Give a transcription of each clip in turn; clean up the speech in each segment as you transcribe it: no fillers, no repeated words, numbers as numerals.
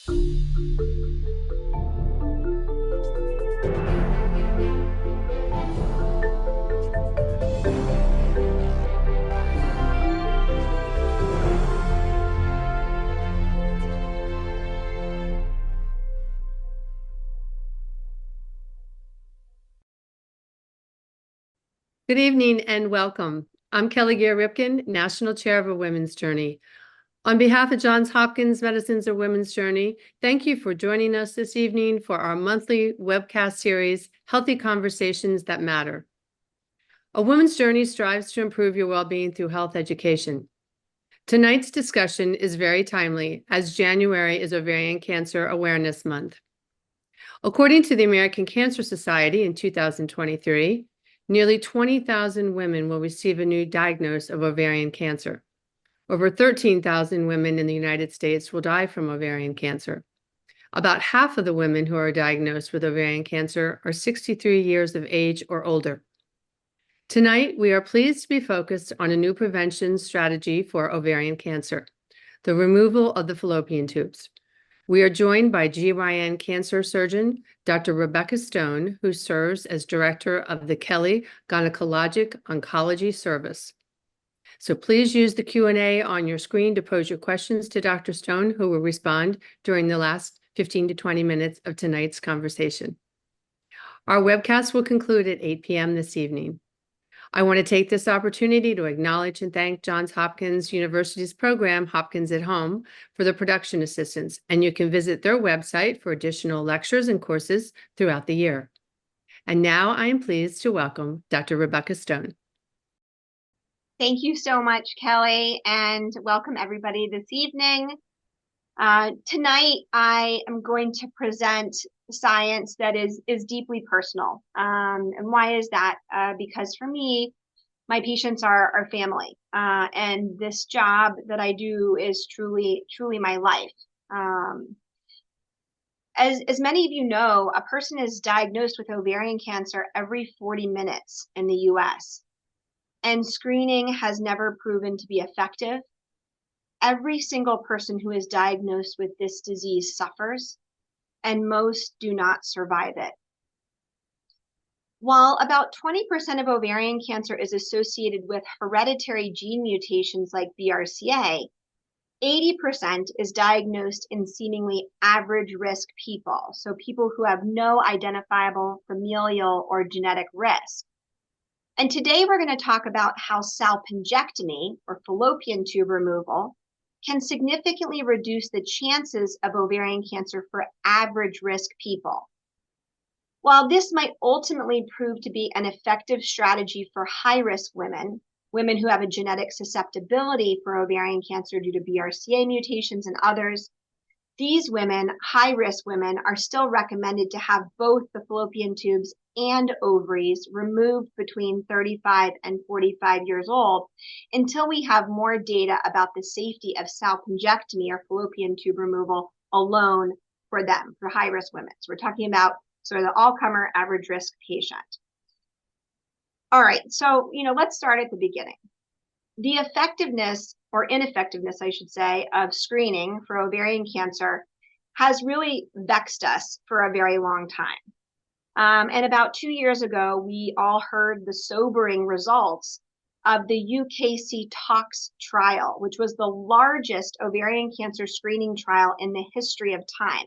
Good evening and welcome. I'm Kelly Ripen, National Chair of A Women's Journey. On behalf of Johns Hopkins Medicine's A Women's Journey, thank you for joining us this evening for our monthly webcast series, Healthy Conversations That Matter. A Women's Journey strives to improve your well-being through health education. Tonight's discussion is very timely, as January is Ovarian Cancer Awareness Month. According to the American Cancer Society in 2023, nearly 20,000 women will receive a new diagnosis of ovarian cancer. Over 13,000 women in the United States will die from ovarian cancer. About half of the women who are diagnosed with ovarian cancer are 63 years of age or older. Tonight, we are pleased to be focused on a new prevention strategy for ovarian cancer, the removal of the fallopian tubes. We are joined by GYN cancer surgeon, Dr. Rebecca Stone, who serves as director of the Kelly Gynecologic Oncology Service. So please use the Q&A on your screen to pose your questions to Dr. Stone, who will respond during the last 15 to 20 minutes of tonight's conversation. Our webcast will conclude at 8 p.m. this evening. I want to take this opportunity to acknowledge and thank Johns Hopkins University's program, Hopkins at Home, for the production assistance, and you can visit their website for additional lectures and courses throughout the year. And now I am pleased to welcome Dr. Rebecca Stone. Thank you so much, Kelly, and welcome everybody this evening. Tonight, I am going to present science that is deeply personal. And why is that? Because for me, my patients are family, and this job that I do is truly my life. As many of you know, a person is diagnosed with ovarian cancer every 40 minutes in the US, and screening has never proven to be effective. Every single person who is diagnosed with this disease suffers, and most do not survive it. While about 20% of ovarian cancer is associated with hereditary gene mutations like BRCA, 80% is diagnosed in seemingly average risk people, so people who have no identifiable familial or genetic risk. And today we're going to talk about how salpingectomy, or fallopian tube removal, can significantly reduce the chances of ovarian cancer for average risk people. While this might ultimately prove to be an effective strategy for high-risk women who have a genetic susceptibility for ovarian cancer due to BRCA mutations and others, these women, high-risk women, are still recommended to have both the fallopian tubes and ovaries removed between 35 and 45 years old until we have more data about the safety of salpingectomy, or fallopian tube removal, alone for them, for high-risk women. So we're talking about sort of the all-comer average risk patient. All right, so let's start at the beginning. The effectiveness, or ineffectiveness, I should say, of screening for ovarian cancer has really vexed us for a very long time. And about 2 years ago, we all heard the sobering results of the UKC TOX trial, which was the largest ovarian cancer screening trial in the history of time.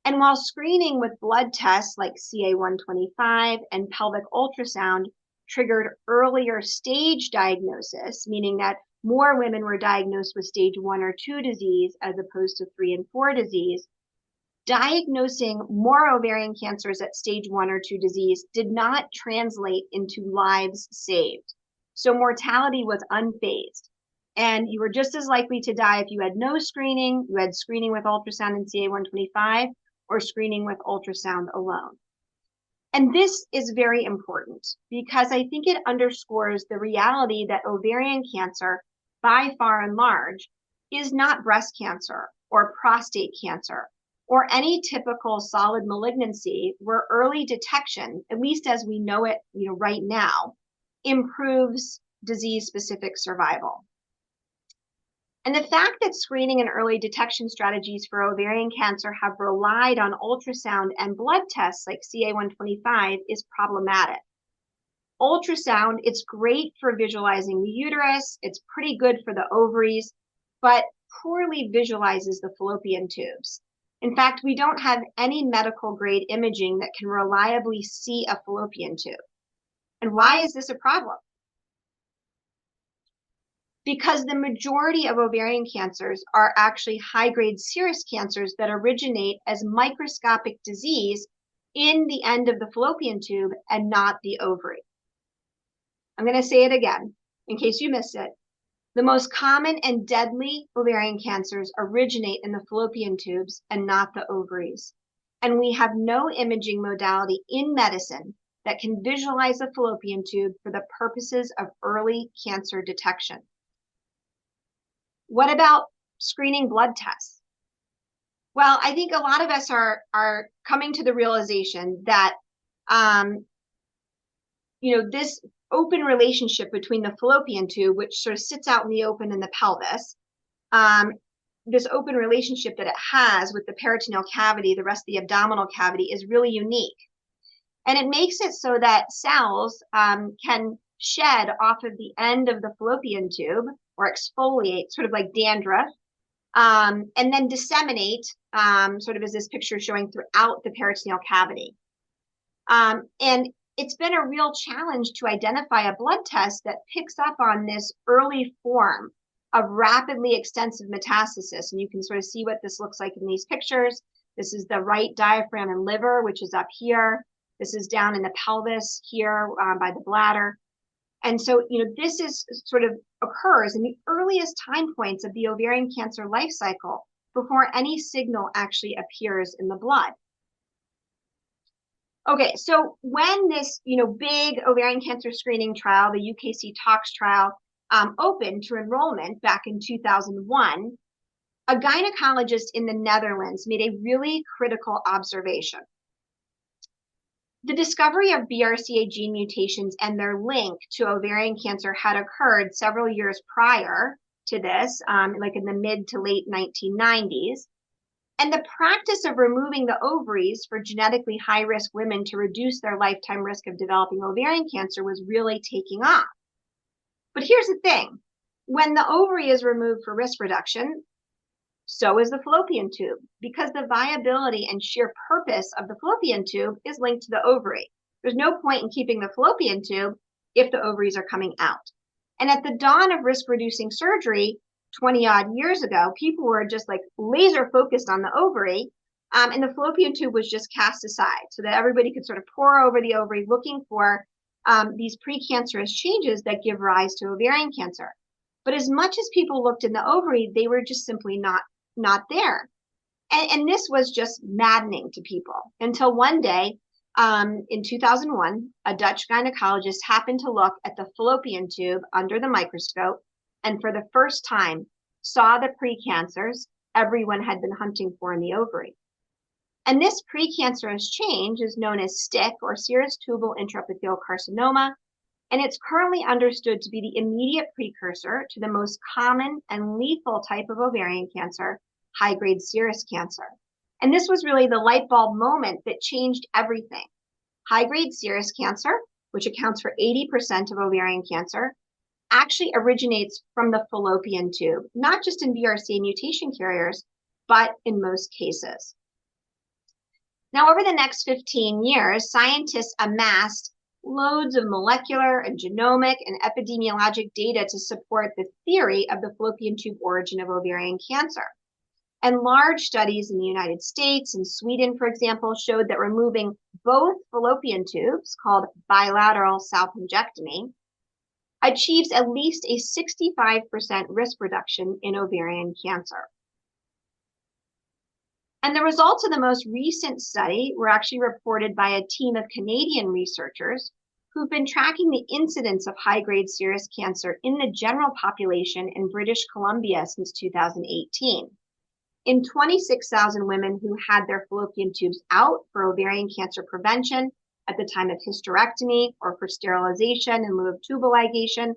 And while screening with blood tests like CA-125 and pelvic ultrasound triggered earlier stage diagnosis, meaning that more women were diagnosed with stage 1 or 2 disease as opposed to 3 and 4 disease, diagnosing more ovarian cancers at stage 1 or 2 disease did not translate into lives saved. So mortality was unfazed. And you were just as likely to die if you had no screening, you had screening with ultrasound and CA-125, or screening with ultrasound alone. And this is very important because I think it underscores the reality that ovarian cancer, by far and large, is not breast cancer or prostate cancer or any typical solid malignancy where early detection, at least as we know it right now, improves disease-specific survival. And the fact that screening and early detection strategies for ovarian cancer have relied on ultrasound and blood tests like CA-125 is problematic. Ultrasound, it's great for visualizing the uterus, it's pretty good for the ovaries, but poorly visualizes the fallopian tubes. In fact, we don't have any medical grade imaging that can reliably see a fallopian tube. And why is this a problem? Because the majority of ovarian cancers are actually high-grade serous cancers that originate as microscopic disease in the end of the fallopian tube and not the ovary. I'm going to say it again in case you missed it. The most common and deadly ovarian cancers originate in the fallopian tubes and not the ovaries. And we have no imaging modality in medicine that can visualize the fallopian tube for the purposes of early cancer detection. What about screening blood tests? Well, I think a lot of us are coming to the realization that this open relationship between the fallopian tube, which sort of sits out in the open in the pelvis, this open relationship that it has with the peritoneal cavity, the rest of the abdominal cavity, is really unique. And it makes it so that cells can shed off of the end of the fallopian tube or exfoliate, sort of like dandruff, and then disseminate, sort of as this picture is showing, throughout the peritoneal cavity. And it's been a real challenge to identify a blood test that picks up on this early form of rapidly extensive metastasis. And you can sort of see what this looks like in these pictures. This is the right diaphragm and liver, which is up here. This is down in the pelvis here by the bladder. And so, this is sort of occurs in the earliest time points of the ovarian cancer life cycle before any signal actually appears in the blood. Okay, so when this, big ovarian cancer screening trial, the UKC TOX trial, opened to enrollment back in 2001, a gynecologist in the Netherlands made a really critical observation. The discovery of BRCA gene mutations and their link to ovarian cancer had occurred several years prior to this, like in the mid to late 1990s. And the practice of removing the ovaries for genetically high-risk women to reduce their lifetime risk of developing ovarian cancer was really taking off. But here's the thing. When the ovary is removed for risk reduction, so is the fallopian tube, because the viability and sheer purpose of the fallopian tube is linked to the ovary. There's no point in keeping the fallopian tube if the ovaries are coming out. And at the dawn of risk-reducing surgery, 20 odd years ago, people were just like laser focused on the ovary, and the fallopian tube was just cast aside so that everybody could sort of pour over the ovary looking for these precancerous changes that give rise to ovarian cancer. But as much as people looked in the ovary, they were just simply not there. And this was just maddening to people until one day in 2001, a Dutch gynecologist happened to look at the fallopian tube under the microscope and for the first time saw the precancers everyone had been hunting for in the ovary. And this precancerous change is known as STIC, or serous tubal intraepithelial carcinoma, and it's currently understood to be the immediate precursor to the most common and lethal type of ovarian cancer, high-grade serous cancer. And this was really the light bulb moment that changed everything. High-grade serous cancer, which accounts for 80% of ovarian cancer, actually originates from the fallopian tube, not just in BRCA mutation carriers, but in most cases. Now, over the next 15 years, scientists amassed loads of molecular and genomic and epidemiologic data to support the theory of the fallopian tube origin of ovarian cancer. And large studies in the United States and Sweden, for example, showed that removing both fallopian tubes, called bilateral salpingectomy, achieves at least a 65% risk reduction in ovarian cancer. And the results of the most recent study were actually reported by a team of Canadian researchers who've been tracking the incidence of high-grade serous cancer in the general population in British Columbia since 2018. In 26,000 women who had their fallopian tubes out for ovarian cancer prevention at the time of hysterectomy or for sterilization in lieu of tubal ligation,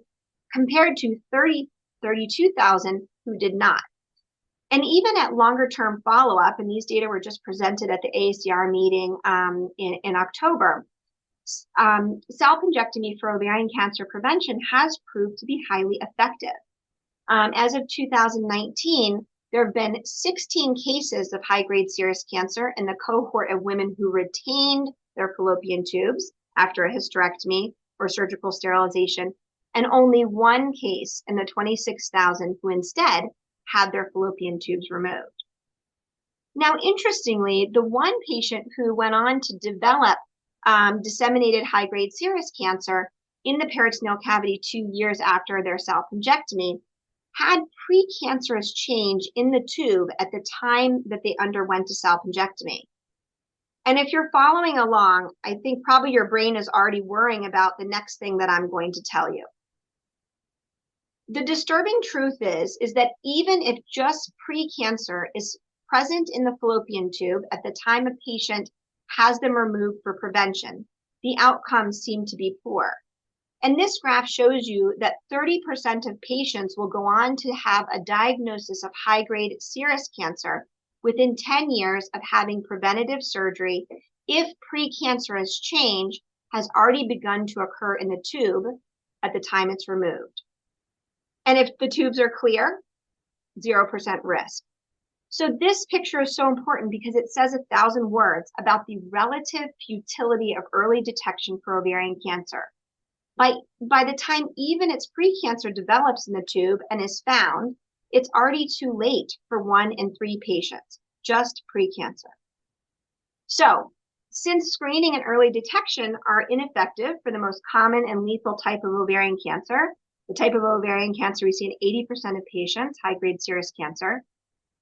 compared to 32,000 who did not. And even at longer term follow-up, and these data were just presented at the AACR meeting in October, salpingectomy for ovarian cancer prevention has proved to be highly effective. As of 2019, there have been 16 cases of high-grade serous cancer in the cohort of women who retained their fallopian tubes after a hysterectomy or surgical sterilization, and only one case in the 26,000 who instead had their fallopian tubes removed. Now, interestingly, the one patient who went on to develop disseminated high-grade serous cancer in the peritoneal cavity 2 years after their salpingectomy had precancerous change in the tube at the time that they underwent a salpingectomy. And if you're following along, I think probably your brain is already worrying about the next thing that I'm going to tell you. The disturbing truth is that even if just precancer is present in the fallopian tube at the time a patient has them removed for prevention, the outcomes seem to be poor. And this graph shows you that 30% of patients will go on to have a diagnosis of high-grade serous cancer within 10 years of having preventative surgery if precancerous change has already begun to occur in the tube at the time it's removed. And if the tubes are clear, 0% risk. So this picture is so important because it says 1,000 words about the relative futility of early detection for ovarian cancer. By the time even its precancer develops in the tube and is found, it's already too late for 1 in 3 patients, just precancer. So, since screening and early detection are ineffective for the most common and lethal type of ovarian cancer, the type of ovarian cancer we see in 80% of patients, high-grade serous cancer,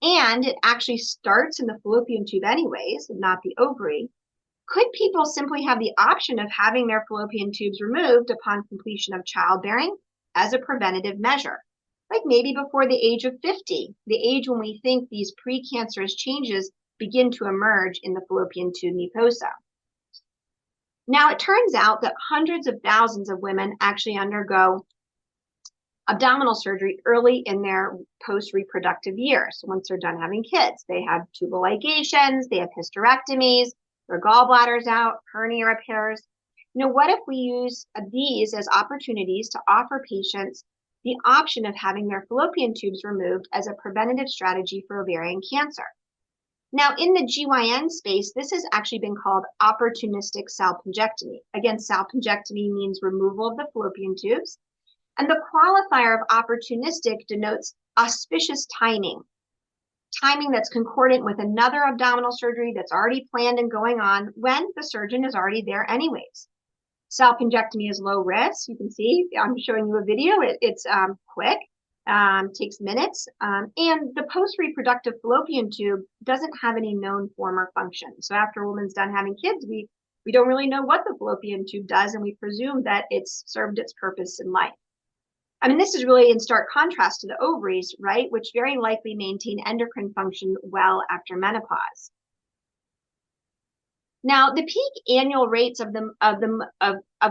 and it actually starts in the fallopian tube anyways, and not the ovary, could people simply have the option of having their fallopian tubes removed upon completion of childbearing as a preventative measure? Like maybe before the age of 50, the age when we think these precancerous changes begin to emerge in the fallopian tube mucosa. Now, it turns out that hundreds of thousands of women actually undergo abdominal surgery early in their post-reproductive years. So once they're done having kids, they have tubal ligations, they have hysterectomies, their gallbladders out, hernia repairs. You know, what if we use these as opportunities to offer patients the option of having their fallopian tubes removed as a preventative strategy for ovarian cancer? Now, in the GYN space, this has actually been called opportunistic salpingectomy. Again, salpingectomy means removal of the fallopian tubes. And the qualifier of opportunistic denotes auspicious timing that's concordant with another abdominal surgery that's already planned and going on when the surgeon is already there anyways. Salpingectomy is low risk. You can see, I'm showing you a video. It's quick, takes minutes, and the post-reproductive fallopian tube doesn't have any known form or function. So after a woman's done having kids, we don't really know what the fallopian tube does, and we presume that it's served its purpose in life. I mean, this is really in stark contrast to the ovaries, right, which very likely maintain endocrine function well after menopause. Now, the peak annual rates of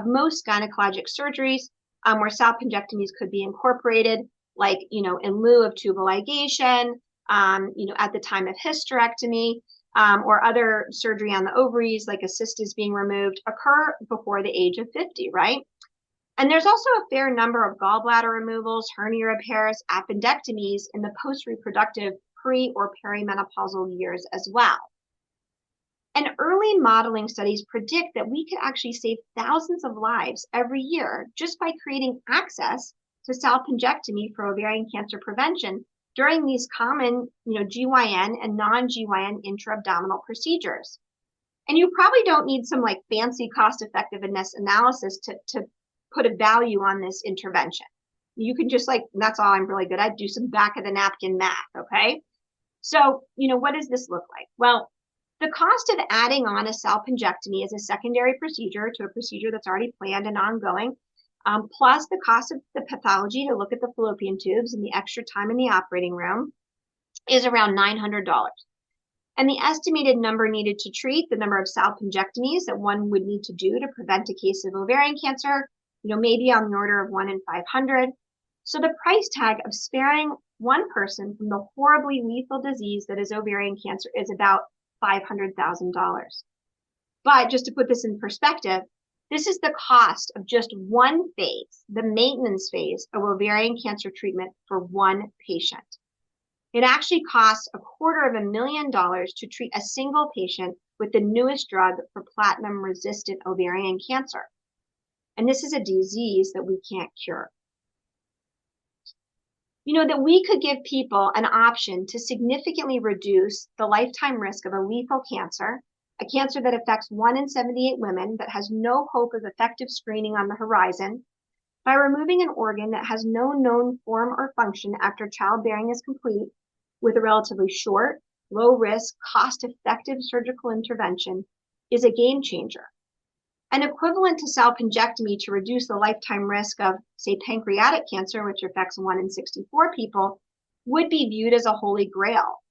most gynecologic surgeries where salpingectomies could be incorporated, like, you know, in lieu of tubal ligation, you know, at the time of hysterectomy, or other surgery on the ovaries, like a cyst is being removed, occur before the age of 50, right? And there's also a fair number of gallbladder removals, hernia repairs, appendectomies in the post-reproductive pre- or perimenopausal years as well. And early modeling studies predict that we could actually save thousands of lives every year just by creating access to salpingectomy for ovarian cancer prevention during these common, you know, GYN and non-GYN intra-abdominal procedures. And you probably don't need some like fancy cost-effectiveness analysis to put a value on this intervention. You can just like, that's all I'm really good at, do some back of the napkin math, okay? So, you know, what does this look like? Well, the cost of adding on a salpingectomy as a secondary procedure to a procedure that's already planned and ongoing, plus the cost of the pathology to look at the fallopian tubes and the extra time in the operating room, is around $900. And the estimated number needed to treat, the number of salpingectomies that one would need to do to prevent a case of ovarian cancer, you know, maybe on the order of 1 in 500. So the price tag of sparing one person from the horribly lethal disease that is ovarian cancer is about $500,000. But just to put this in perspective, this is the cost of just one phase, the maintenance phase of ovarian cancer treatment for one patient. It actually costs $250,000 to treat a single patient with the newest drug for platinum-resistant ovarian cancer. And this is a disease that we can't cure. You know, that we could give people an option to significantly reduce the lifetime risk of a lethal cancer, a cancer that affects 1 in 78 women that has no hope of effective screening on the horizon, by removing an organ that has no known form or function after childbearing is complete, with a relatively short, low-risk, cost-effective surgical intervention, is a game changer. An equivalent to salpingectomy to reduce the lifetime risk of, say, pancreatic cancer, which affects 1 in 64 people, would be viewed as a holy grail.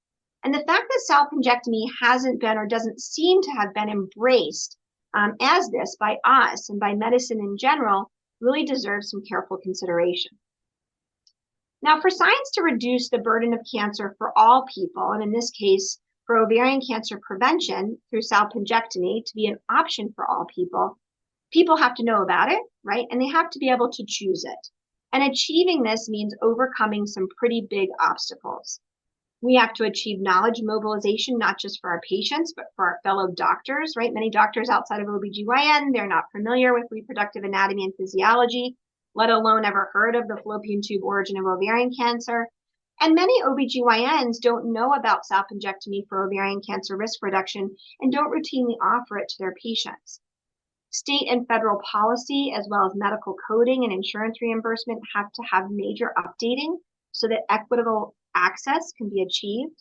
And the fact that salpingectomy hasn't been or doesn't seem to have been embraced as this by us and by medicine in general really deserves some careful consideration. Now, for science to reduce the burden of cancer for all people, and in this case, for ovarian cancer prevention through salpingectomy to be an option for all people, people have to know about it, right? And they have to be able to choose it. And achieving this means overcoming some pretty big obstacles. We have to achieve knowledge mobilization, not just for our patients, but for our fellow doctors, right? Many doctors outside of OBGYN, they're not familiar with reproductive anatomy and physiology, let alone ever heard of the fallopian tube origin of ovarian cancer. And many OBGYNs don't know about salpingectomy for ovarian cancer risk reduction and don't routinely offer it to their patients. State and federal policy, as well as medical coding and insurance reimbursement, have to have major updating so that equitable access can be achieved.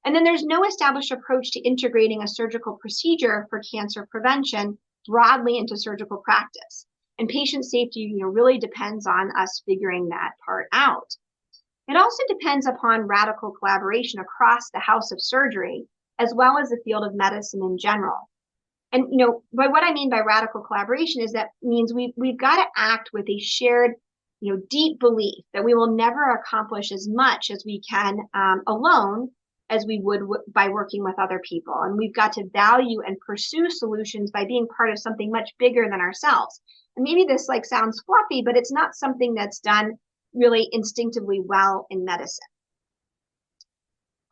And then there's no established approach to integrating a surgical procedure for cancer prevention broadly into surgical practice. And patient safety, really depends on us figuring that part out. It also depends upon radical collaboration across the house of surgery, as well as the field of medicine in general. And, by what I mean by radical collaboration is that means we've got to act with a shared, deep belief that we will never accomplish as much as we can alone as we would by working with other people. And we've got to value and pursue solutions by being part of something much bigger than ourselves. And maybe this sounds fluffy, but it's not something that's done really instinctively well in medicine.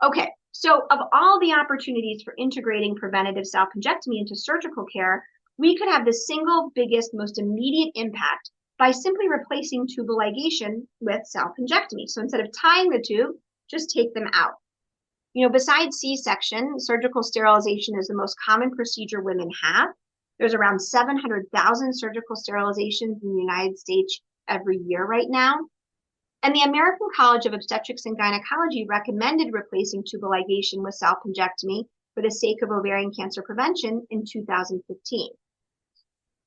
Okay, so of all the opportunities for integrating preventative salpingectomy into surgical care, we could have the single biggest, most immediate impact by simply replacing tubal ligation with salpingectomy. So instead of tying the tube, just take them out. Besides C-section, surgical sterilization is the most common procedure women have. There's around 700,000 surgical sterilizations in the United States every year right now. And the American College of Obstetrics and Gynecology recommended replacing tubal ligation with salpingectomy for the sake of ovarian cancer prevention in 2015.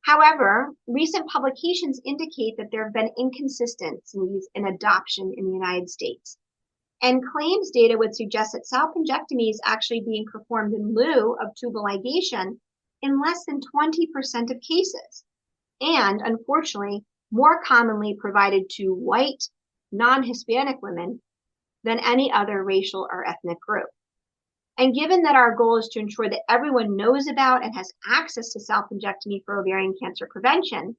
However, recent publications indicate that there have been inconsistencies in adoption in the United States. And claims data would suggest that salpingectomy is actually being performed in lieu of tubal ligation in less than 20% of cases, and unfortunately, more commonly provided to white, non-Hispanic women than any other racial or ethnic group. And given that our goal is to ensure that everyone knows about and has access to salpingectomy for ovarian cancer prevention,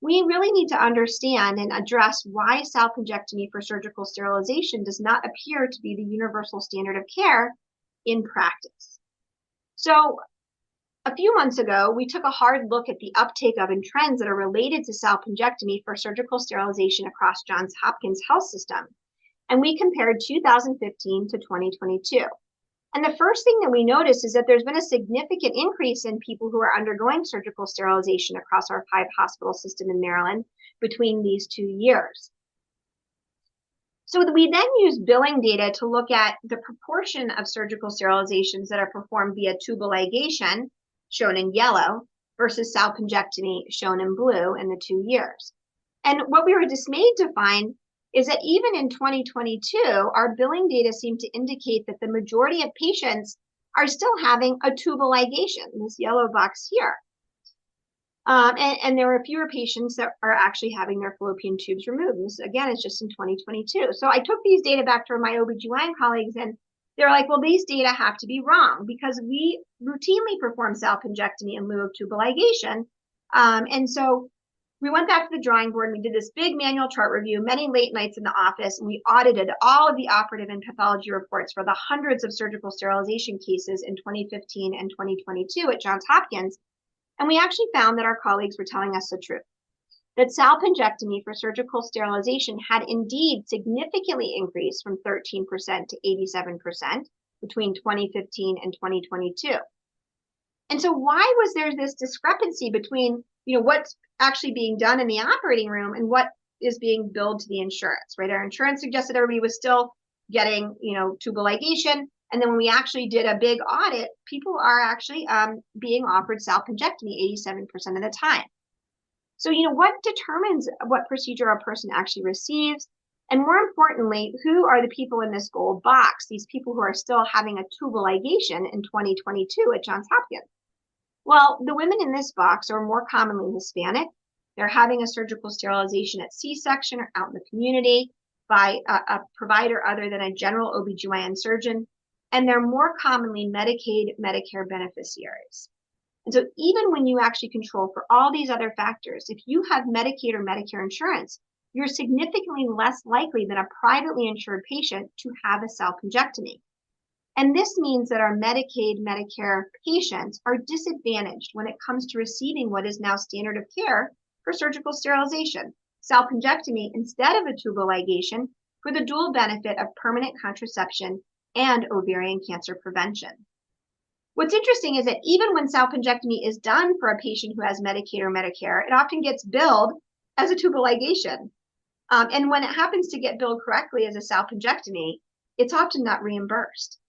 we really need to understand and address why salpingectomy for surgical sterilization does not appear to be the universal standard of care in practice. So a few months ago, we took a hard look at the uptake of and trends that are related to salpingectomy for surgical sterilization across Johns Hopkins health system. And we compared 2015 to 2022. And the first thing that we noticed is that there's been a significant increase in people who are undergoing surgical sterilization across our 5-hospital system in Maryland between these 2 years. So we then used billing data to look at the proportion of surgical sterilizations that are performed via tubal ligation, shown in yellow, versus salpingectomy, shown in blue, in the 2 years. And what we were dismayed to find is that even in 2022, our billing data seemed to indicate that the majority of patients are still having a tubal ligation, this yellow box here. And there are fewer patients that are actually having their fallopian tubes removed. And this, again, is just in 2022. So I took these data back to my OBGYN colleagues, and they're like, well, these data have to be wrong because we routinely perform salpingectomy in lieu of tubal ligation. And so we went back to the drawing board and we did this big manual chart review, many late nights in the office, and we audited all of the operative and pathology reports for the hundreds of surgical sterilization cases in 2015 and 2022 at Johns Hopkins. And we actually found that our colleagues were telling us the truth, that salpingectomy for surgical sterilization had indeed significantly increased from 13% to 87% between 2015 and 2022. And so why was there this discrepancy between, what's actually being done in the operating room and what is being billed to the insurance, right? Our insurance suggested everybody was still getting, tubal ligation. And then when we actually did a big audit, people are actually being offered salpingectomy 87% of the time. So, what determines what procedure a person actually receives? And more importantly, who are the people in this gold box, these people who are still having a tubal ligation in 2022 at Johns Hopkins? Well, the women in this box are more commonly Hispanic. They're having a surgical sterilization at C-section or out in the community by a provider other than a general OBGYN surgeon. And they're more commonly Medicaid, Medicare beneficiaries. And so even when you actually control for all these other factors, if you have Medicaid or Medicare insurance, you're significantly less likely than a privately insured patient to have a salpingectomy. And this means that our Medicaid, Medicare patients are disadvantaged when it comes to receiving what is now standard of care for surgical sterilization, salpingectomy instead of a tubal ligation, for the dual benefit of permanent contraception and ovarian cancer prevention. What's interesting is that even when salpingectomy is done for a patient who has Medicaid or Medicare, it often gets billed as a tubal ligation. And when it happens to get billed correctly as a salpingectomy, it's often not reimbursed.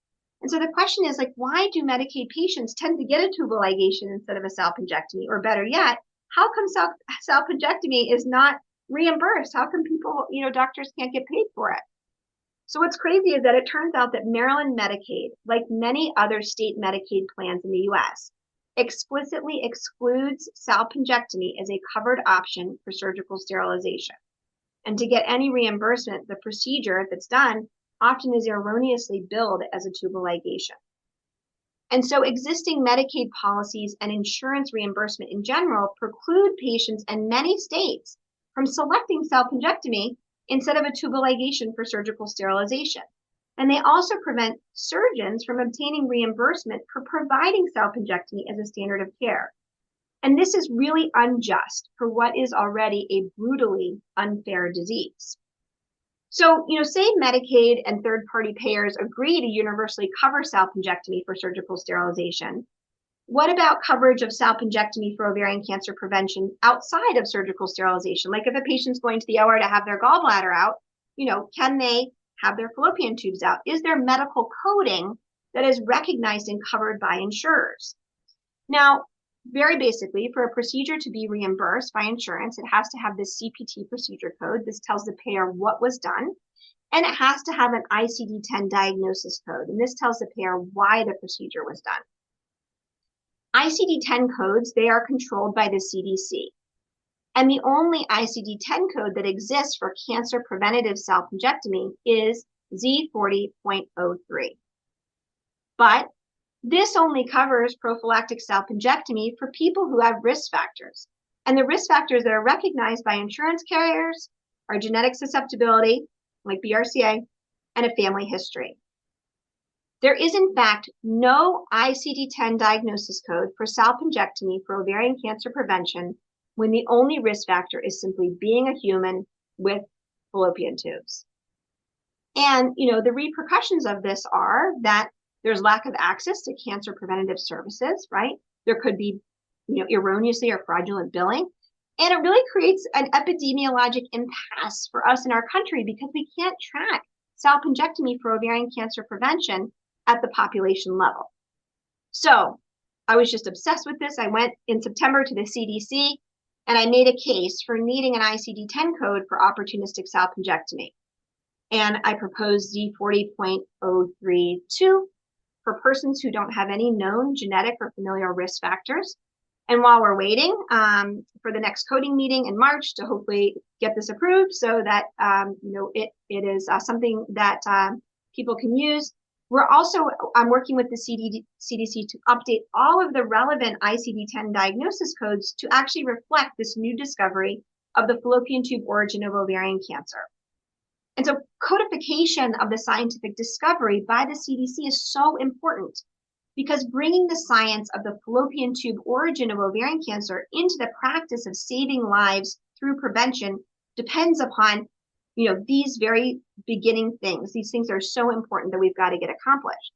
And so the question is, why do Medicaid patients tend to get a tubal ligation instead of a salpingectomy? Or better yet, how come salpingectomy is not reimbursed? How come people, doctors can't get paid for it? So what's crazy is that it turns out that Maryland Medicaid, like many other state Medicaid plans in the US, explicitly excludes salpingectomy as a covered option for surgical sterilization. And to get any reimbursement, the procedure that's done often is erroneously billed as a tubal ligation. And so existing Medicaid policies and insurance reimbursement in general preclude patients in many states from selecting salpingectomy instead of a tubal ligation for surgical sterilization. And they also prevent surgeons from obtaining reimbursement for providing salpingectomy as a standard of care. And this is really unjust for what is already a brutally unfair disease. So, say Medicaid and third-party payers agree to universally cover salpingectomy for surgical sterilization. What about coverage of salpingectomy for ovarian cancer prevention outside of surgical sterilization? Like if a patient's going to the OR to have their gallbladder out, can they have their fallopian tubes out? Is there medical coding that is recognized and covered by insurers? Now, very basically, for a procedure to be reimbursed by insurance, it has to have this CPT procedure code. This tells the payer what was done. And it has to have an ICD-10 diagnosis code. And this tells the payer why the procedure was done. ICD-10 codes, they are controlled by the CDC. And the only ICD-10 code that exists for cancer preventative salpingectomy is Z40.03. But this only covers prophylactic salpingectomy for people who have risk factors. And the risk factors that are recognized by insurance carriers are genetic susceptibility, like BRCA, and a family history. There is, in fact, no ICD-10 diagnosis code for salpingectomy for ovarian cancer prevention when the only risk factor is simply being a human with fallopian tubes. And, the repercussions of this are that there's lack of access to cancer preventative services, right? There could be, erroneously or fraudulent billing. And it really creates an epidemiologic impasse for us in our country because we can't track salpingectomy for ovarian cancer prevention at the population level. So I was just obsessed with this. I went in September to the CDC and I made a case for needing an ICD-10 code for opportunistic salpingectomy. And I proposed Z40.032 for persons who don't have any known genetic or familial risk factors, And while we're waiting for the next coding meeting in March to hopefully get this approved so that it is something that people can use, we're also working with the CDC to update all of the relevant ICD-10 diagnosis codes to actually reflect this new discovery of the fallopian tube origin of ovarian cancer. And so codification of the scientific discovery by the CDC is so important, because bringing the science of the fallopian tube origin of ovarian cancer into the practice of saving lives through prevention depends upon, these very beginning things. These things are so important that we've got to get accomplished.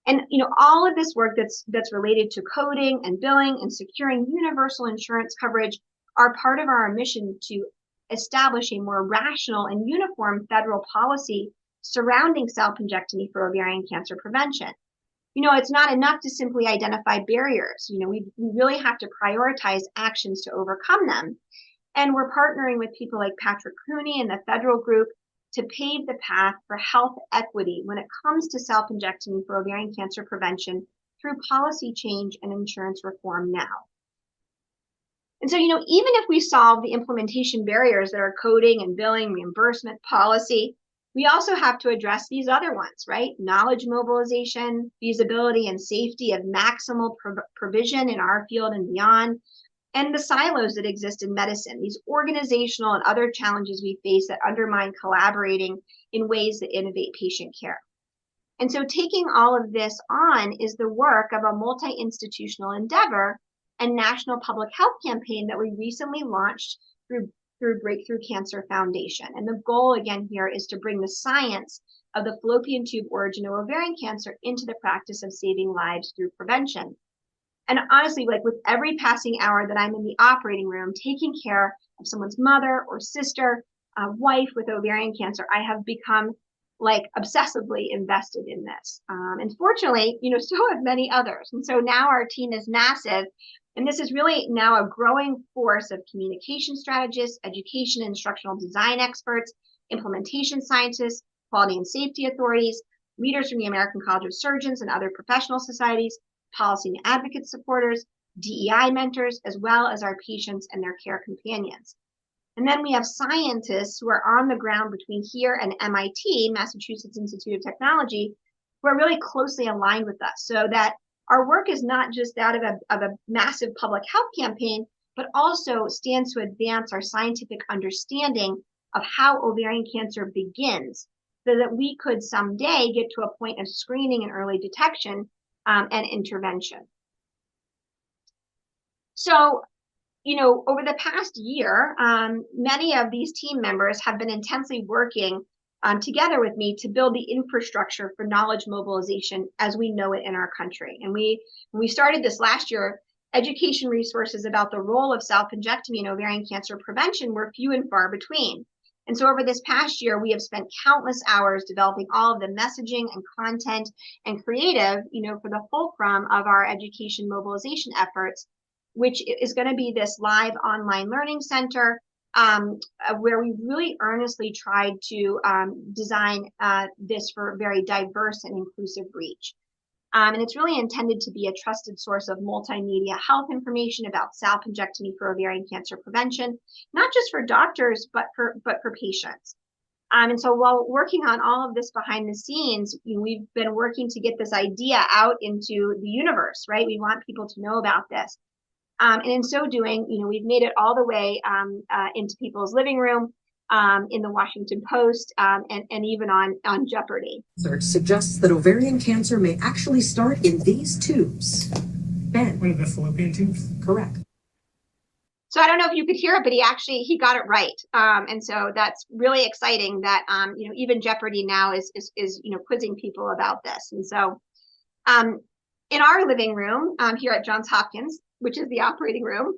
And, all of this work that's related to coding and billing and securing universal insurance coverage are part of our mission to establish a more rational and uniform federal policy surrounding salpingectomy for ovarian cancer prevention. It's not enough to simply identify barriers. We really have to prioritize actions to overcome them. And we're partnering with people like Patrick Cooney and the federal group to pave the path for health equity when it comes to salpingectomy for ovarian cancer prevention through policy change and insurance reform now. And so, even if we solve the implementation barriers that are coding and billing, reimbursement, policy, we also have to address these other ones, right? Knowledge mobilization, feasibility and safety of maximal provision in our field and beyond, and the silos that exist in medicine, these organizational and other challenges we face that undermine collaborating in ways that innovate patient care. And so taking all of this on is the work of a multi-institutional endeavor and national public health campaign that we recently launched through Breakthrough Cancer Foundation. And the goal again here is to bring the science of the fallopian tube origin of ovarian cancer into the practice of saving lives through prevention. And honestly, like with every passing hour that I'm in the operating room taking care of someone's mother or sister, wife with ovarian cancer, I have become like obsessively invested in this. And fortunately, so have many others. And so now our team is massive. And this is really now a growing force of communication strategists, education and instructional design experts, implementation scientists, quality and safety authorities, leaders from the American College of Surgeons and other professional societies, policy and advocate supporters, DEI mentors, as well as our patients and their care companions. And then we have scientists who are on the ground between here and MIT, Massachusetts Institute of Technology, who are really closely aligned with us, so that our work is not just that of a massive public health campaign, but also stands to advance our scientific understanding of how ovarian cancer begins, so that we could someday get to a point of screening and early detection and intervention. So, over the past year, many of these team members have been intensely working together with me to build the infrastructure for knowledge mobilization as we know it in our country. And when we started this last year, education resources about the role of salpingectomy in ovarian cancer prevention were few and far between. And so over this past year, we have spent countless hours developing all of the messaging and content and creative, for the fulcrum of our education mobilization efforts, which is going to be this live online learning center, where we really earnestly tried to design this for very diverse and inclusive reach. And it's really intended to be a trusted source of multimedia health information about salpingectomy for ovarian cancer prevention, not just for doctors, but for patients. And so while working on all of this behind the scenes, we've been working to get this idea out into the universe, right? We want people to know about this. And in so doing, we've made it all the way into people's living room, in the Washington Post, and even on Jeopardy. Research suggests that ovarian cancer may actually start in these tubes. Ben. One of the fallopian tubes? Correct. So I don't know if you could hear it, but he got it right. And so that's really exciting that, even Jeopardy now is quizzing people about this. And so in our living room here at Johns Hopkins, which is the operating room,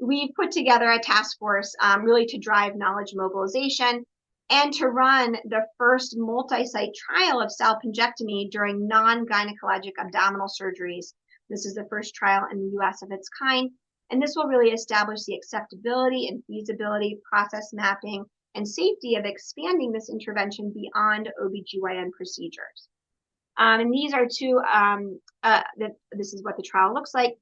we've put together a task force really to drive knowledge mobilization and to run the first multi-site trial of salpingectomy during non-gynecologic abdominal surgeries. This is the first trial in the US of its kind, and this will really establish the acceptability and feasibility, process mapping, and safety of expanding this intervention beyond OBGYN procedures. And these are two, this is what the trial looks like.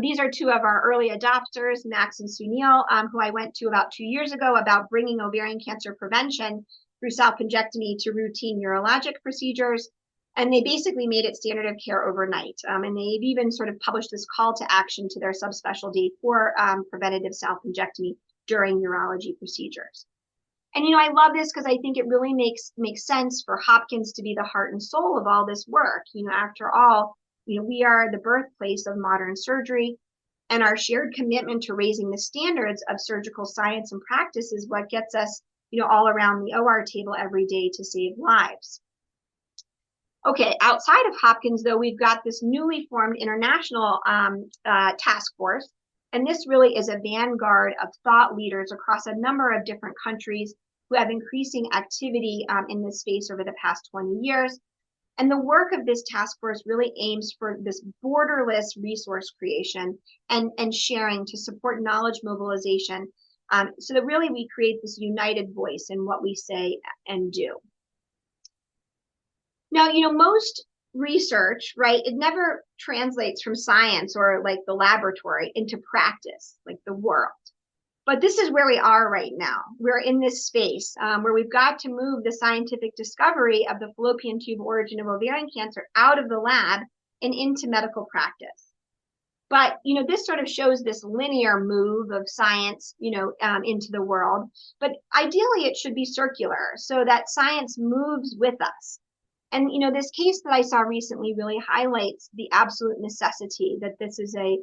These are two of our early adopters, Max and Sunil, who I went to about 2 years ago about bringing ovarian cancer prevention through salpingectomy to routine urologic procedures. And they basically made it standard of care overnight. And they've even sort of published this call to action to their subspecialty for preventative salpingectomy during urology procedures. And, I love this because I think it really makes sense for Hopkins to be the heart and soul of all this work. After all, we are the birthplace of modern surgery, and our shared commitment to raising the standards of surgical science and practice is what gets us, all around the OR table every day to save lives. Okay, outside of Hopkins, though, we've got this newly formed international task force, and this really is a vanguard of thought leaders across a number of different countries who have increasing activity in this space over the past 20 years. And the work of this task force really aims for this borderless resource creation and sharing to support knowledge mobilization, so that really we create this united voice in what we say and do. Now, most research, right, it never translates from science or like the laboratory into practice, like the world. But this is where we are right now. We're in this space where we've got to move the scientific discovery of the fallopian tube origin of ovarian cancer out of the lab and into medical practice. But, this sort of shows this linear move of science, into the world. But ideally, it should be circular so that science moves with us. And, this case that I saw recently really highlights the absolute necessity that this is a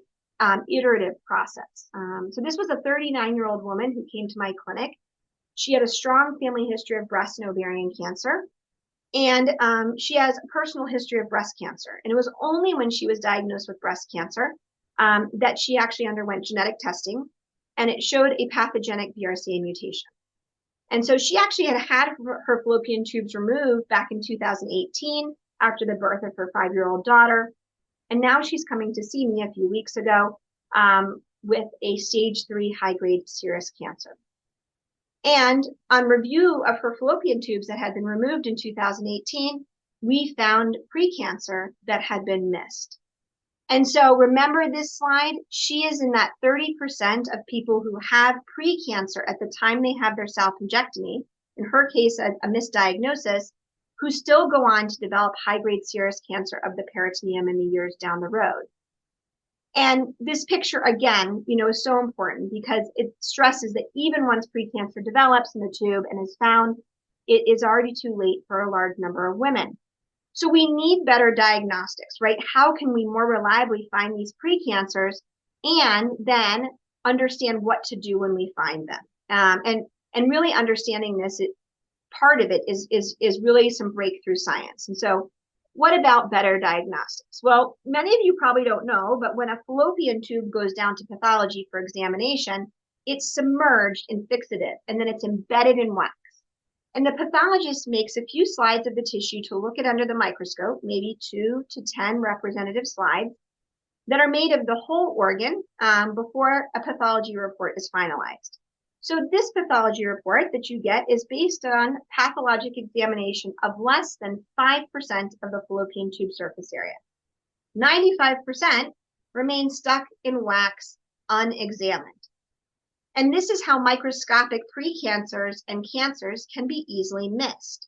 iterative process. So this was a 39-year-old woman who came to my clinic. She had a strong family history of breast and ovarian cancer, and she has a personal history of breast cancer. And it was only when she was diagnosed with breast cancer that she actually underwent genetic testing, and it showed a pathogenic BRCA mutation. And so she actually had her fallopian tubes removed back in 2018 after the birth of her 5-year-old daughter. And now she's coming to see me a few weeks ago with a stage 3 high-grade serous cancer. And on review of her fallopian tubes that had been removed in 2018, we found precancer that had been missed. And so remember this slide, she is in that 30% of people who have precancer at the time they have their salpingectomy, in her case, a misdiagnosis, who still go on to develop high-grade serous cancer of the peritoneum in the years down the road. And this picture, again, is so important because it stresses that even once precancer develops in the tube and is found, it is already too late for a large number of women. So we need better diagnostics, right? How can we more reliably find these precancers and then understand what to do when we find them? And really understanding this, part of it is really some breakthrough science. And so what about better diagnostics? Well, many of you probably don't know, but when a fallopian tube goes down to pathology for examination, it's submerged in fixative, and then it's embedded in wax. And the pathologist makes a few slides of the tissue to look at under the microscope, maybe 2 to 10 representative slides that are made of the whole organ before a pathology report is finalized. So this pathology report that you get is based on pathologic examination of less than 5% of the fallopian tube surface area. 95% remain stuck in wax unexamined. And this is how microscopic precancers and cancers can be easily missed.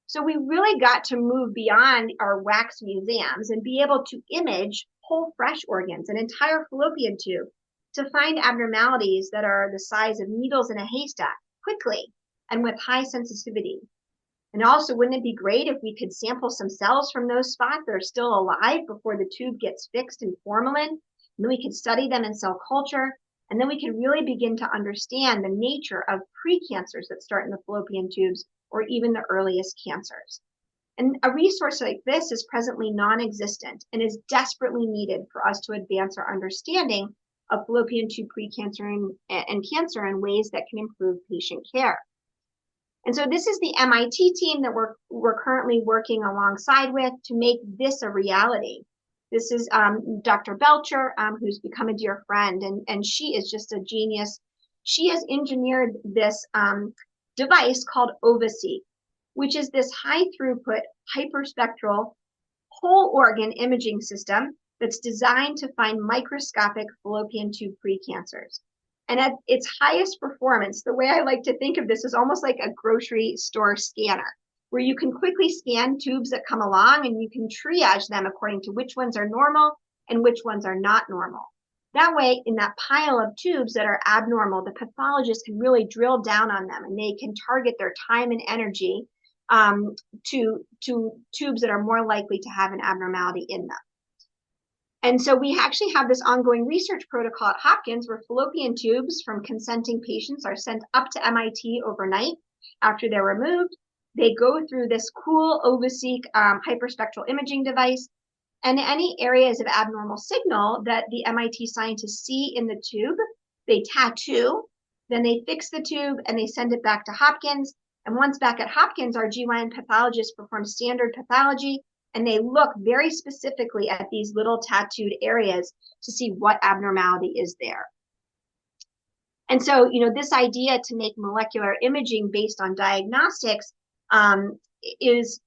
So we really got to move beyond our wax museums and be able to image whole fresh organs, an entire fallopian tube, to find abnormalities that are the size of needles in a haystack quickly and with high sensitivity. And also, wouldn't it be great if we could sample some cells from those spots that are still alive before the tube gets fixed in formalin, and then we could study them in cell culture, and then we could really begin to understand the nature of precancers that start in the fallopian tubes or even the earliest cancers. And a resource like this is presently non-existent and is desperately needed for us to advance our understanding of fallopian tube precancer and cancer in ways that can improve patient care. And so this is the MIT team that we're currently working alongside with to make this a reality. This is Dr. Belcher, who's become a dear friend, and she is just a genius. She has engineered this device called OvaSeq, which is this high throughput, hyperspectral, whole organ imaging system that's designed to find microscopic fallopian tube precancers. And at its highest performance, the way I like to think of this is almost like a grocery store scanner, where you can quickly scan tubes that come along and you can triage them according to which ones are normal and which ones are not normal. That way, in that pile of tubes that are abnormal, the pathologist can really drill down on them, and they can target their time and energy to tubes that are more likely to have an abnormality in them. And so we actually have this ongoing research protocol at Hopkins where fallopian tubes from consenting patients are sent up to MIT overnight after they're removed. They go through this cool OvaSeq hyperspectral imaging device, and any areas of abnormal signal that the MIT scientists see in the tube, they tattoo, then they fix the tube and they send it back to Hopkins. And once back at Hopkins, our GYN pathologists perform standard pathology, and they look very specifically at these little tattooed areas to see what abnormality is there. And so, this idea to make molecular imaging based on diagnostics is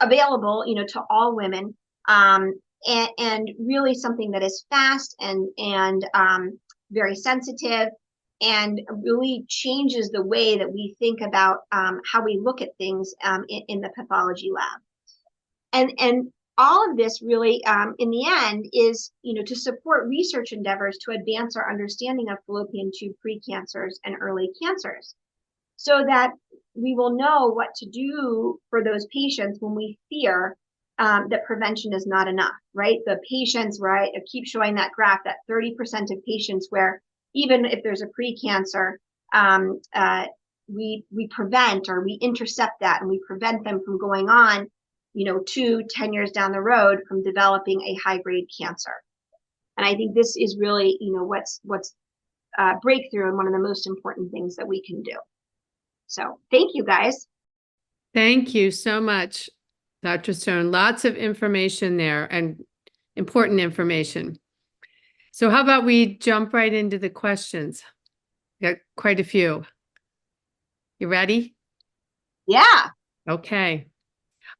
available, to all women, and really something that is fast and very sensitive, and really changes the way that we think about how we look at things in the pathology lab. And all of this really, in the end, is to support research endeavors to advance our understanding of fallopian tube precancers and early cancers, so that we will know what to do for those patients when we fear that prevention is not enough, right? The patients, right, I keep showing that graph, that 30% of patients where even if there's a precancer, we prevent, or we intercept that, and we prevent them from going on 10 years down the road from developing a high-grade cancer. And I think this is really, what's breakthrough and one of the most important things that we can do. So thank you, guys. Thank you so much, Dr. Stone. Lots of information there, and important information. So how about we jump right into the questions? We got quite a few. You ready? Yeah. Okay.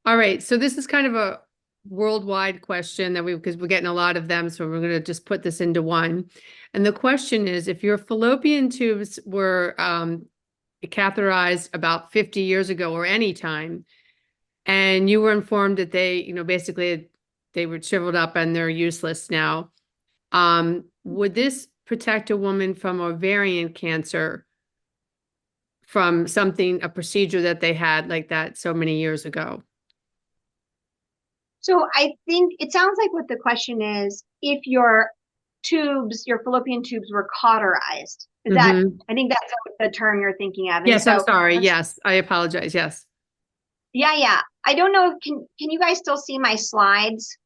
All right. So this is kind of a worldwide question because we're getting a lot of them. So we're going to just put this into one. And the question is, if your fallopian tubes were catheterized about 50 years ago or any time, and you were informed that they, basically they were shriveled up and they're useless now, would this protect a woman from ovarian cancer from a procedure that they had like that so many years ago? So I think it sounds like what the question is, if your fallopian tubes were cauterized. Is that, I think that's the term you're thinking of. And yes, I'm sorry. Yes, I apologize. Yes. Yeah. I don't know. Can you guys still see my slides?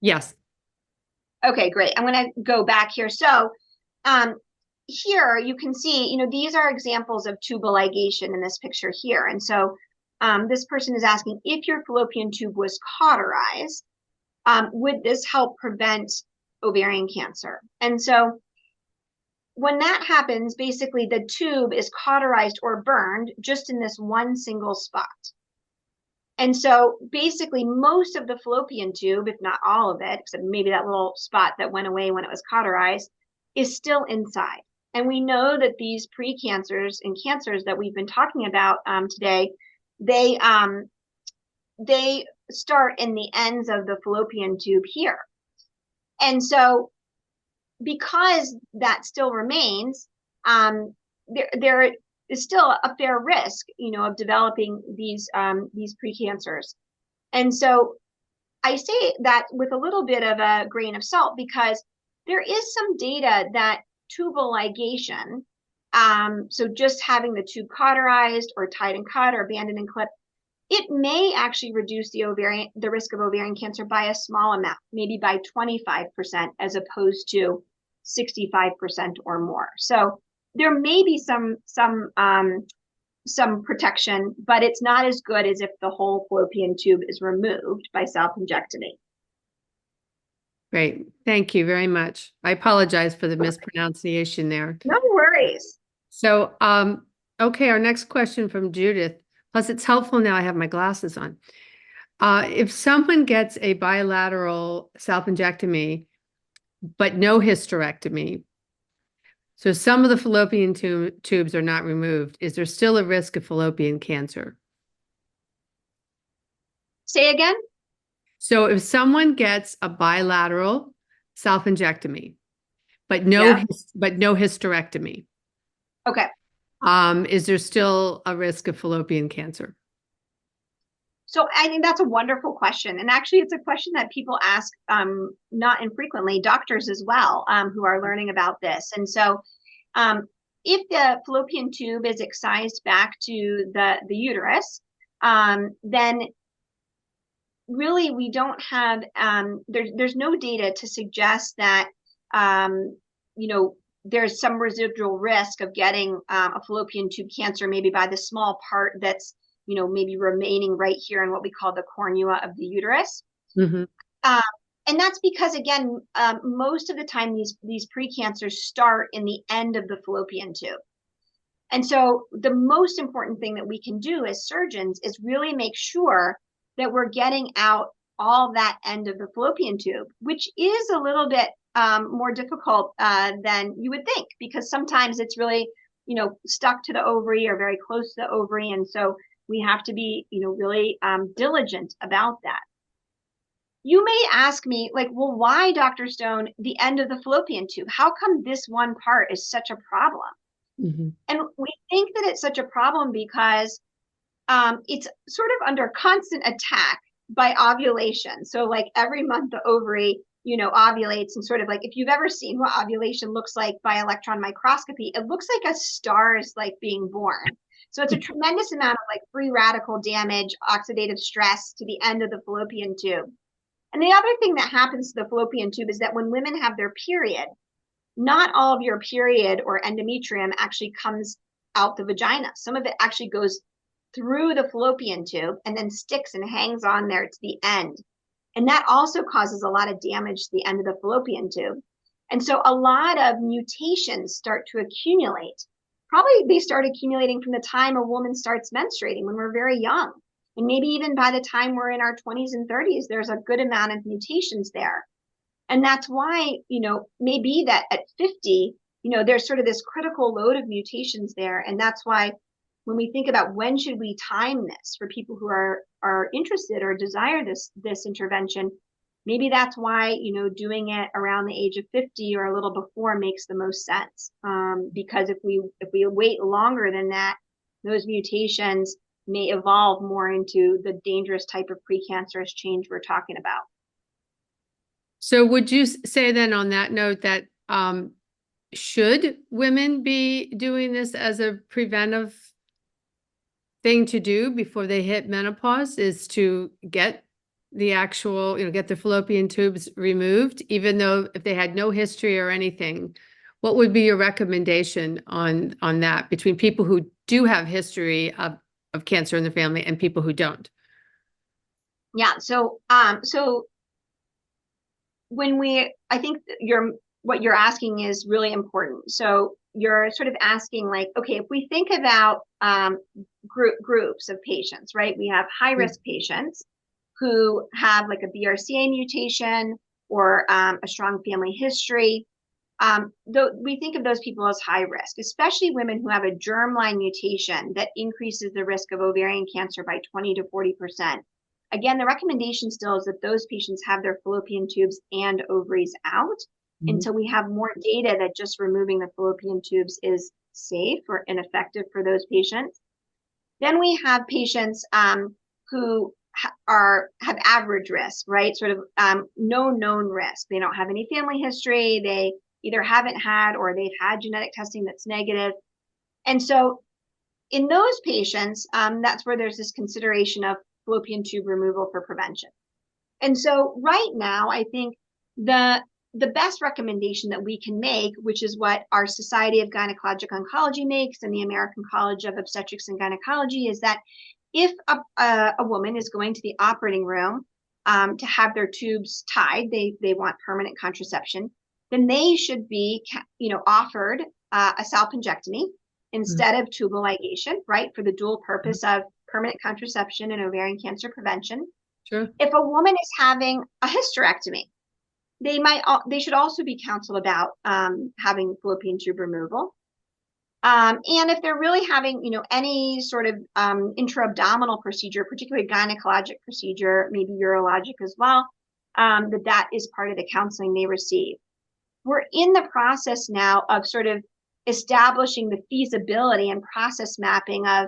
Yes. Okay, great. I'm going to go back here. So here you can see, these are examples of tubal ligation in this picture here. And so this person is asking, if your fallopian tube was cauterized, would this help prevent ovarian cancer? And so when that happens, basically the tube is cauterized or burned just in this one single spot. And so basically most of the fallopian tube, if not all of it, except maybe that little spot that went away when it was cauterized, is still inside. And we know that these precancers and cancers that we've been talking about today, they start in the ends of the fallopian tube here. And so because that still remains, there is still a fair risk, of developing these precancers. And so I say that with a little bit of a grain of salt, because there is some data that tubal ligation, so just having the tube cauterized or tied and cut or abandoned and clipped, it may actually reduce the risk of ovarian cancer by a small amount, maybe by 25%, as opposed to 65% or more. So there may be some protection, but it's not as good as if the whole fallopian tube is removed by salpingectomy. Great. Thank you very much. I apologize for the mispronunciation there. No worries. So, okay, our next question from Judith. Plus, it's helpful now I have my glasses on. If someone gets a bilateral salpingectomy, but no hysterectomy, so some of the fallopian tubes are not removed, is there still a risk of fallopian cancer? Say again? So if someone gets a bilateral salpingectomy, but Yeah. no hysterectomy, Okay. is there still a risk of fallopian cancer? So I think that's a wonderful question. And actually, it's a question that people ask not infrequently, doctors as well, who are learning about this. And so um, if the fallopian tube is excised back to the uterus, then really we don't have, there's no data to suggest that, you know, there's some residual risk of getting a fallopian tube cancer, maybe by the small part that's maybe remaining right here in what we call the cornua of the uterus. Mm-hmm. And that's because, again, most of the time these precancers start in the end of the fallopian tube. And so the most important thing that we can do as surgeons is really make sure that we're getting out all that end of the fallopian tube, which is a little bit more difficult than you would think, because sometimes it's really, stuck to the ovary or very close to the ovary. And so we have to be, really diligent about that. You may ask me, like, well, why, Dr. Stone, the end of the fallopian tube? How come this one part is such a problem? Mm-hmm. And we think that it's such a problem because it's sort of under constant attack by ovulation. So like every month the ovary, ovulates, and sort of like, if you've ever seen what ovulation looks like by electron microscopy, it looks like a star is like being born. So it's a tremendous amount of like free radical damage, oxidative stress to the end of the fallopian tube. And the other thing that happens to the fallopian tube is that when women have their period, not all of your period or endometrium actually comes out the vagina. Some of it actually goes through the fallopian tube and then sticks and hangs on there to the end. And that also causes a lot of damage to the end of the fallopian tube. And so a lot of mutations start to accumulate. Probably they start accumulating from the time a woman starts menstruating, when we're very young. And maybe even by the time we're in our 20s and 30s, there's a good amount of mutations there. And that's why, maybe that at 50, there's sort of this critical load of mutations there. And that's why when we think about when should we time this for people who are interested or desire this intervention, maybe that's why, doing it around the age of 50 or a little before makes the most sense. Because if we wait longer than that, those mutations may evolve more into the dangerous type of precancerous change we're talking about. So would you say then on that note that should women be doing this as a preventive thing to do before they hit menopause, is to get the actual, get the fallopian tubes removed, even though if they had no history or anything? What would be your recommendation on that between people who do have history of cancer in the family and people who don't? Yeah. So I think what you're asking is really important. So you're sort of asking, like, okay, if we think about groups of patients, right? We have high risk patients who have like a BRCA mutation or a strong family history. We think of those people as high risk, especially women who have a germline mutation that increases the risk of ovarian cancer by 20 to 40%. Again, the recommendation still is that those patients have their fallopian tubes and ovaries out until we have more data that just removing the fallopian tubes is safe or ineffective for those patients. Then we have patients who have average risk, right? Sort of no known risk. They don't have any family history. They either haven't had or they've had genetic testing that's negative. And so in those patients, that's where there's this consideration of fallopian tube removal for prevention. And so right now, I think the best recommendation that we can make, which is what our Society of Gynecologic Oncology makes and the American College of Obstetrics and Gynecology, is that if a woman is going to the operating room to have their tubes tied, they want permanent contraception, then they should be offered a salpingectomy instead of tubal ligation, right, for the dual purpose of permanent contraception and ovarian cancer prevention. Sure. If a woman is having a hysterectomy, they should also be counseled about having fallopian tube removal. And if they're really having, any sort of intra-abdominal procedure, particularly gynecologic procedure, maybe urologic as well, that is part of the counseling they receive. We're in the process now of sort of establishing the feasibility and process mapping of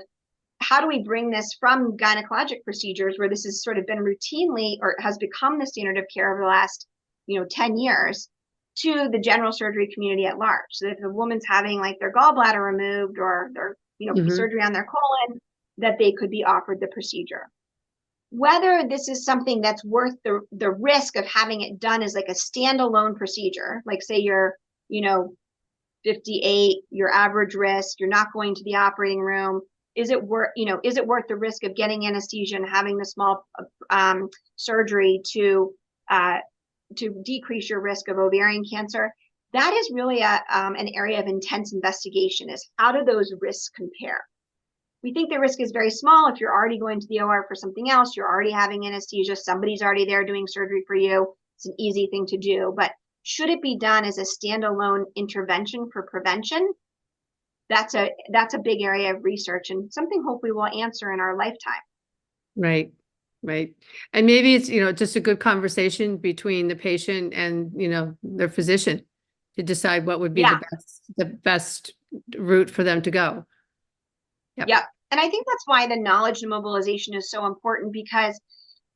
how do we bring this from gynecologic procedures, where this has sort of been routinely or has become the standard of care over the last 10 years, to the general surgery community at large. So if a woman's having like their gallbladder removed or their surgery on their colon, that they could be offered the procedure. Whether this is something that's worth the risk of having it done as like a standalone procedure, like say you're 58, your average risk, you're not going to the operating room, is it worth the risk of getting anesthesia and having the small surgery to decrease your risk of ovarian cancer? That is really an area of intense investigation, is how do those risks compare? We think the risk is very small if you're already going to the OR for something else, you're already having anesthesia, somebody's already there doing surgery for you. It's an easy thing to do. But should it be done as a standalone intervention for prevention? That's a big area of research, and something hopefully we'll answer in our lifetime. Right. Right. And maybe it's, just a good conversation between the patient and, their physician to decide what would be the best route for them to go. Yep. And I think that's why the knowledge and mobilization is so important, because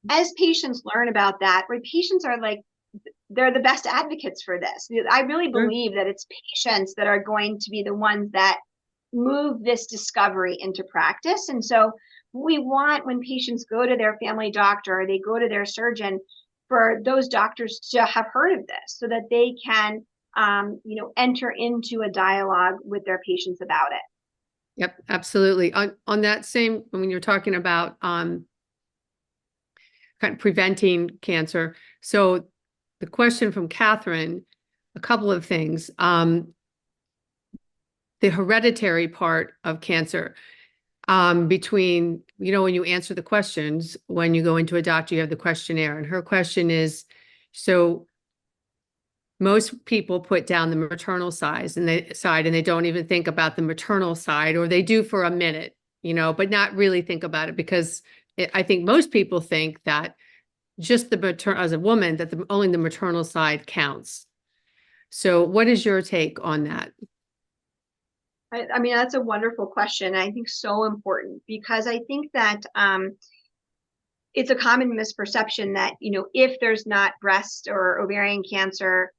as patients learn about that, right, patients are like, they're the best advocates for this. I really believe that it's patients that are going to be the ones that move this discovery into practice. And so we want, when patients go to their family doctor or they go to their surgeon, for those doctors to have heard of this so that they can, enter into a dialogue with their patients about it. Yep, absolutely. On that same, when you're talking about kind of preventing cancer. So the question from Catherine, a couple of things. The hereditary part of cancer, between, when you answer the questions, when you go into a doctor, you have the questionnaire. And her question is, so most people put down the maternal side and they don't even think about the maternal side, or they do for a minute, but not really think about it, because I think most people think that just as a woman, that only the maternal side counts. So what is your take on that? I mean, that's a wonderful question. I think so important, because I think that it's a common misperception that, if there's not breast or ovarian cancer,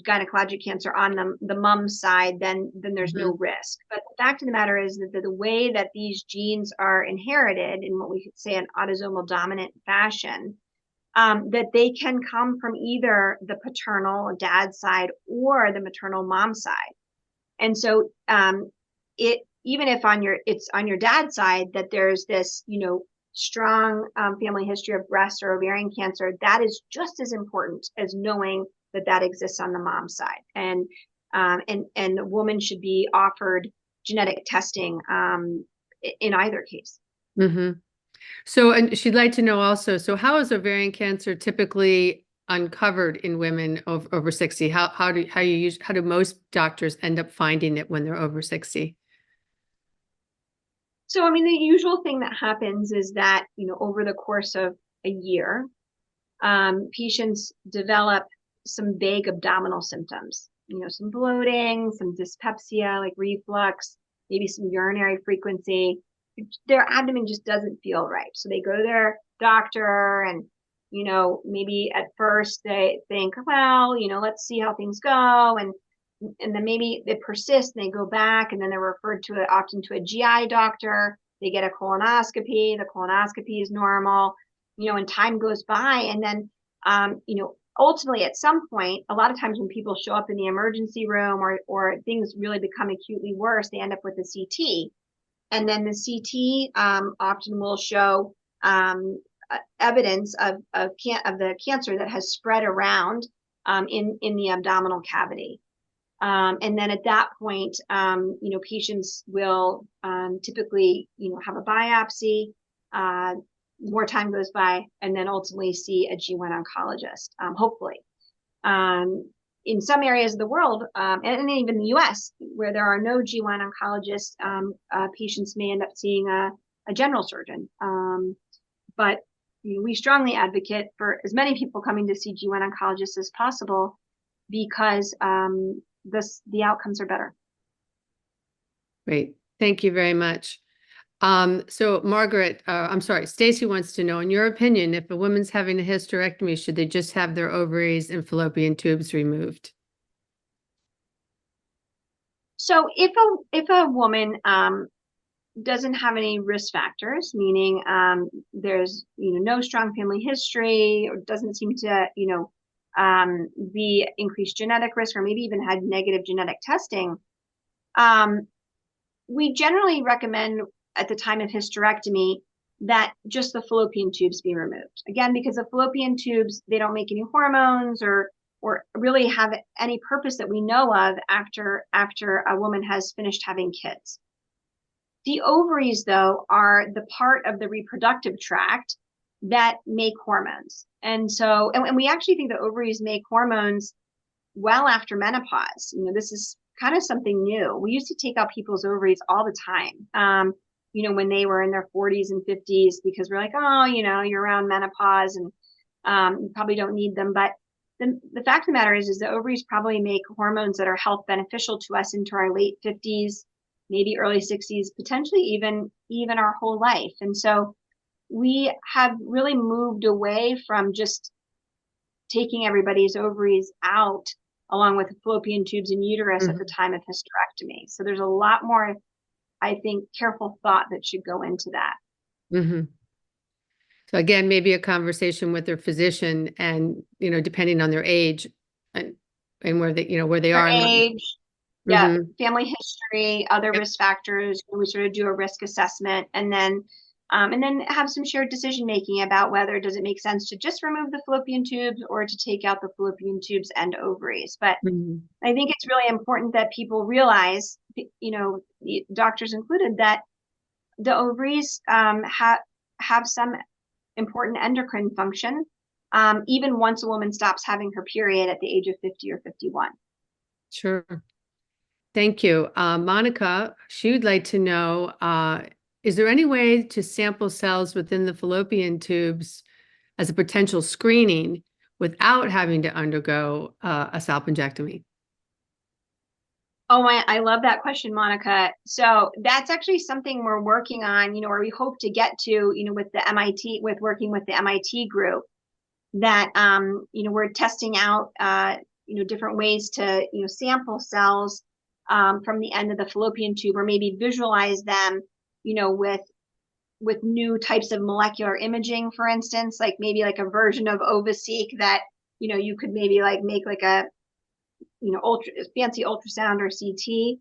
gynecologic cancer on the mom's side, then there's no risk. But the fact of the matter is that the way that these genes are inherited in what we could say an autosomal dominant fashion, that they can come from either the paternal dad side or the maternal mom side. And so even if it's on your dad's side that there's this, strong family history of breast or ovarian cancer, that is just as important as knowing that exists on the mom's side. And a woman should be offered genetic testing in either case. Mm-hmm. So, and she'd like to know also, so how is ovarian cancer typically uncovered in women over 60? How do most doctors end up finding it when they're over 60? So, I mean, the usual thing that happens is that, over the course of a year, patients develop some vague abdominal symptoms, some bloating, some dyspepsia, like reflux, maybe some urinary frequency. Their abdomen just doesn't feel right. So they go to their doctor, and, maybe at first they think, well, let's see how things go. And then maybe they persist and they go back, and then they're referred often to a GI doctor. They get a colonoscopy. The colonoscopy is normal, and time goes by. And then, ultimately at some point, a lot of times when people show up in the emergency room or things really become acutely worse, they end up with a CT. And then the CT often will show evidence of the cancer that has spread around in the abdominal cavity. And then at that point, patients will typically, have a biopsy. more time goes by, and then ultimately see a GYN oncologist, hopefully. In some areas of the world, and even the US, where there are no GYN oncologists, patients may end up seeing a general surgeon. But we strongly advocate for as many people coming to see GYN oncologists as possible, because the outcomes are better. Great. Thank you very much. So Margaret, Stacy wants to know, in your opinion, if a woman's having a hysterectomy, should they just have their ovaries and fallopian tubes removed? So if a woman doesn't have any risk factors, meaning there's no strong family history, or doesn't seem to be increased genetic risk, or maybe even had negative genetic testing, we generally recommend at the time of hysterectomy that just the fallopian tubes be removed. Again, because the fallopian tubes, they don't make any hormones or really have any purpose that we know of after a woman has finished having kids. The ovaries, though, are the part of the reproductive tract that make hormones. And we actually think the ovaries make hormones well after menopause. This is kind of something new. We used to take out people's ovaries all the time, when they were in their 40s and 50s, because we're like, oh, you're around menopause and you probably don't need them. But the fact of the matter is the ovaries probably make hormones that are health beneficial to us into our late 50s, maybe early 60s, potentially even our whole life. And so we have really moved away from just taking everybody's ovaries out along with the fallopian tubes and uterus at the time of hysterectomy. So there's a lot more, I think, careful thought that should go into that. Mm-hmm. So again, maybe a conversation with their physician, and depending on their age and where they are. Age, yeah, family history, other risk factors. We sort of do a risk assessment, and then have some shared decision making about whether does it make sense to just remove the fallopian tubes or to take out the fallopian tubes and ovaries. But I think it's really important that people realize, doctors included, that the ovaries have some important endocrine function, even once a woman stops having her period at the age of 50 or 51. Sure. Thank you. Monica, she would like to know, is there any way to sample cells within the fallopian tubes as a potential screening without having to undergo a salpingectomy? Oh, I love that question, Monica. So that's actually something we're working on, or we hope to get to, with working with the MIT group, that, we're testing out, different ways to, sample cells from the end of the fallopian tube, or maybe visualize them, with new types of molecular imaging, for instance, like maybe like a version of OvaSeq that, you could maybe like make like a, fancy ultrasound or CT.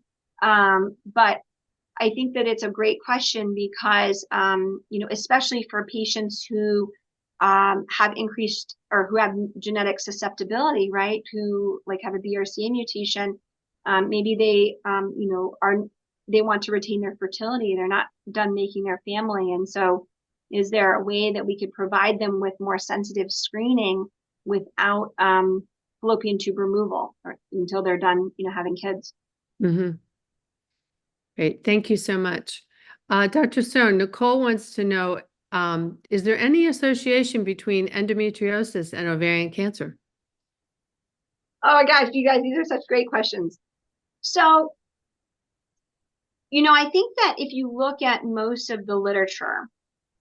But I think that it's a great question because, especially for patients who have increased or who have genetic susceptibility, right? Who like have a BRCA mutation, maybe they, they want to retain their fertility. They're not done making their family. And so is there a way that we could provide them with more sensitive screening without fallopian tube removal until they're done, having kids? Great. Thank you so much. Dr. Stone, Nicole wants to know, is there any association between endometriosis and ovarian cancer? Oh my gosh, you guys, these are such great questions. So, I think that if you look at most of the literature,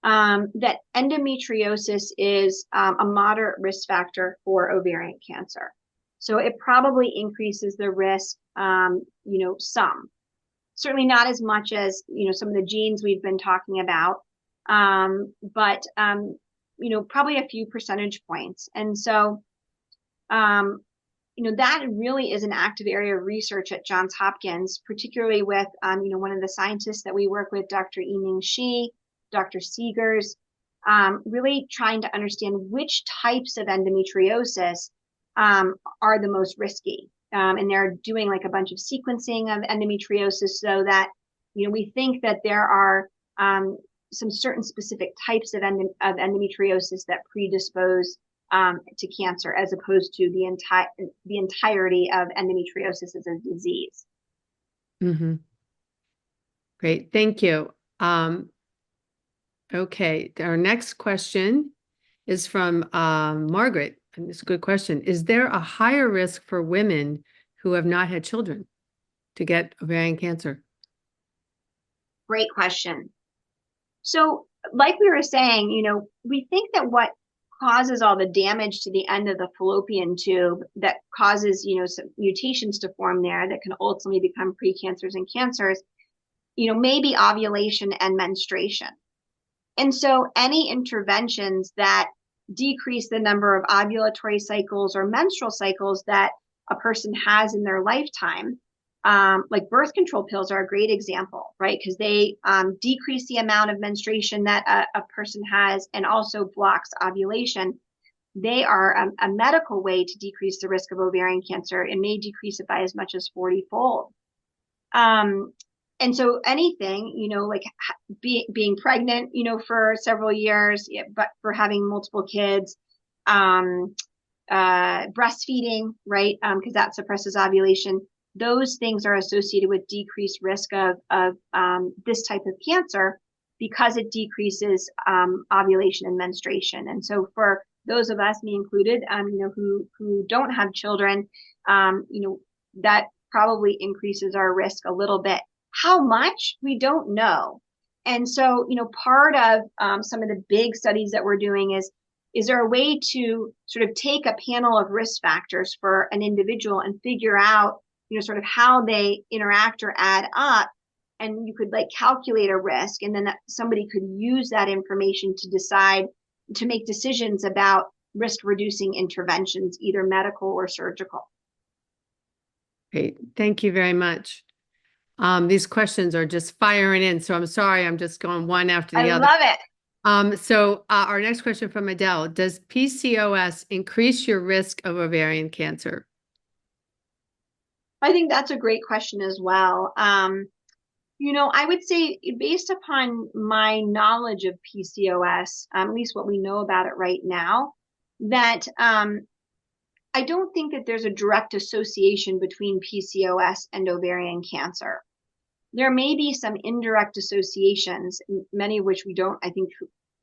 that endometriosis is a moderate risk factor for ovarian cancer. So it probably increases the risk, some. Certainly not as much as, some of the genes we've been talking about, but, probably a few percentage points. And so, that really is an active area of research at Johns Hopkins, particularly with, one of the scientists that we work with, Dr. Yiming Shi, Dr. Seegers, really trying to understand which types of endometriosis are the most risky. And they're doing like a bunch of sequencing of endometriosis so that, we think that there are some certain specific types of endometriosis that predispose to cancer, as opposed to the entirety of endometriosis as a disease. Mm-hmm. Great, thank you. Okay, our next question is from Margaret, and it's a good question. Is there a higher risk for women who have not had children to get ovarian cancer? Great question. So, like we were saying, we think that what causes all the damage to the end of the fallopian tube that causes, some mutations to form there that can ultimately become precancers and cancers, maybe ovulation and menstruation. And so any interventions that decrease the number of ovulatory cycles or menstrual cycles that a person has in their lifetime, like birth control pills are a great example, right? Because they decrease the amount of menstruation that a person has and also blocks ovulation. They are a medical way to decrease the risk of ovarian cancer and may decrease it by as much as 40-fold. And so anything, like being pregnant, for several years, but for having multiple kids, breastfeeding, right? Because that suppresses ovulation. Those things are associated with decreased risk of this type of cancer because it decreases ovulation and menstruation. And so for those of us, me included, who don't have children, that probably increases our risk a little bit. How much, we don't know. And so, part of some of the big studies that we're doing is there a way to sort of take a panel of risk factors for an individual and figure out, sort of how they interact or add up, and you could calculate a risk, and then somebody could use that information to decide to make decisions about risk reducing interventions, either medical or surgical. Great, thank you very much. These questions are just firing in, so I'm sorry, I'm just going one after the other. I love it. So our next question from Adele: does PCOS increase your risk of ovarian cancer? I think that's a great question as well. I would say, based upon my knowledge of PCOS, at least what we know about it right now, that I don't think that there's a direct association between PCOS and ovarian cancer. There may be some indirect associations, many of which we don't, I think,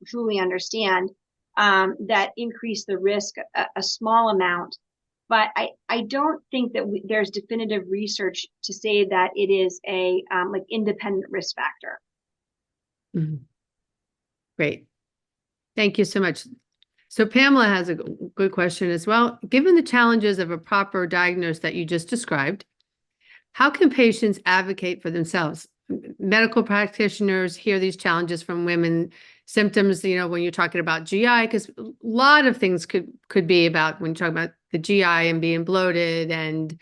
truly understand, that increase the risk a small amount. But I don't think that there's definitive research to say that it is a independent risk factor. Mm-hmm. Great. Thank you so much. So Pamela has a good question as well. Given the challenges of a proper diagnosis that you just described, how can patients advocate for themselves? Medical practitioners hear these challenges from women, symptoms, when you're talking about GI, because a lot of things could be about when you're talking about the GI and being bloated and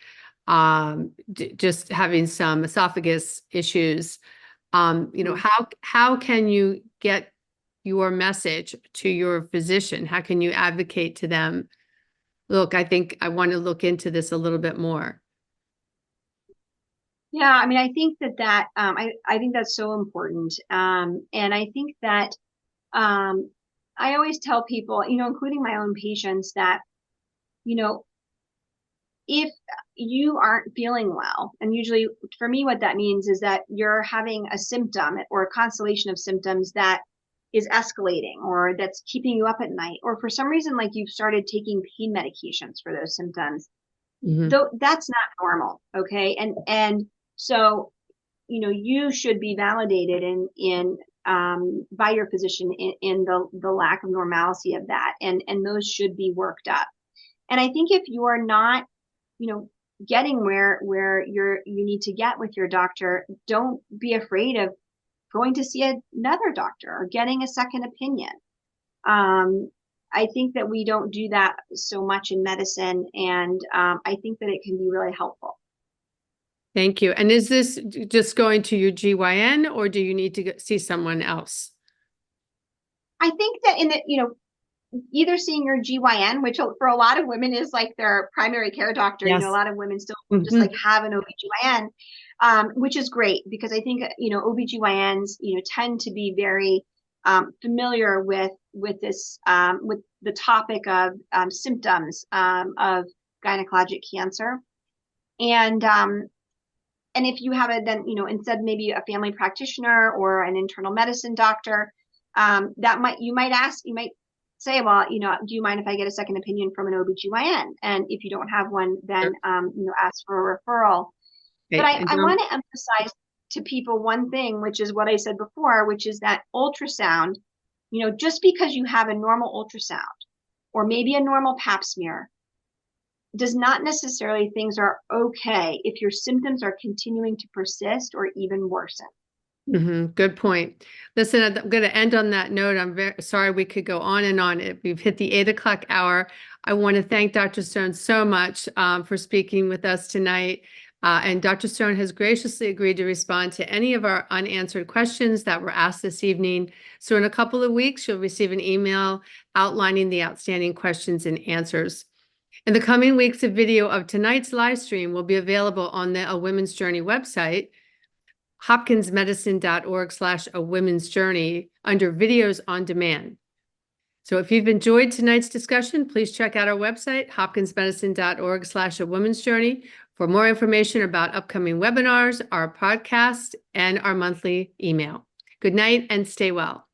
just having some esophagus issues. How can you get your message to your physician? How can you advocate to them? Look, I think I want to look into this a little bit more. Yeah, I mean, I think that I think that's so important. And I think that I always tell people, including my own patients, that, if you aren't feeling well, and usually for me, what that means is that you're having a symptom or a constellation of symptoms that is escalating or that's keeping you up at night, or for some reason, you've started taking pain medications for those symptoms, though that's not normal. Okay. And so, you should be validated in by your physician in the lack of normalcy of that. And those should be worked up. And I think if you are not, getting where you need to get with your doctor, don't be afraid of going to see another doctor or getting a second opinion. I think that we don't do that so much in medicine. And I think that it can be really helpful. Thank you. And is this just going to your GYN, or do you need to see someone else? I think that either seeing your GYN, which for a lot of women is their primary care doctor. Yes. A lot of women still just have an OBGYN, which is great, because I think, OBGYNs, tend to be very familiar with this with the topic of symptoms of gynecologic cancer. And if you have instead maybe a family practitioner or an internal medicine doctor, you might say, well, do you mind if I get a second opinion from an OBGYN? And if you don't have one, then ask for a referral. Okay. But I want to emphasize to people one thing, which is what I said before, which is that ultrasound, just because you have a normal ultrasound or maybe a normal pap smear does not necessarily things are okay if your symptoms are continuing to persist or even worsen. Good point. Listen, I'm going to end on that note. I'm very sorry we could go on and on. We've hit the 8 o'clock hour. I want to thank Dr. Stone so much for speaking with us tonight. And Dr. Stone has graciously agreed to respond to any of our unanswered questions that were asked this evening. So in a couple of weeks, you'll receive an email outlining the outstanding questions and answers. In the coming weeks, a video of tonight's live stream will be available on the A Women's Journey website, hopkinsmedicine.org/A Women's Journey under videos on demand. So if you've enjoyed tonight's discussion, please check out our website, hopkinsmedicine.org/A Women's Journey for more information about upcoming webinars, our podcast, and our monthly email. Good night and stay well.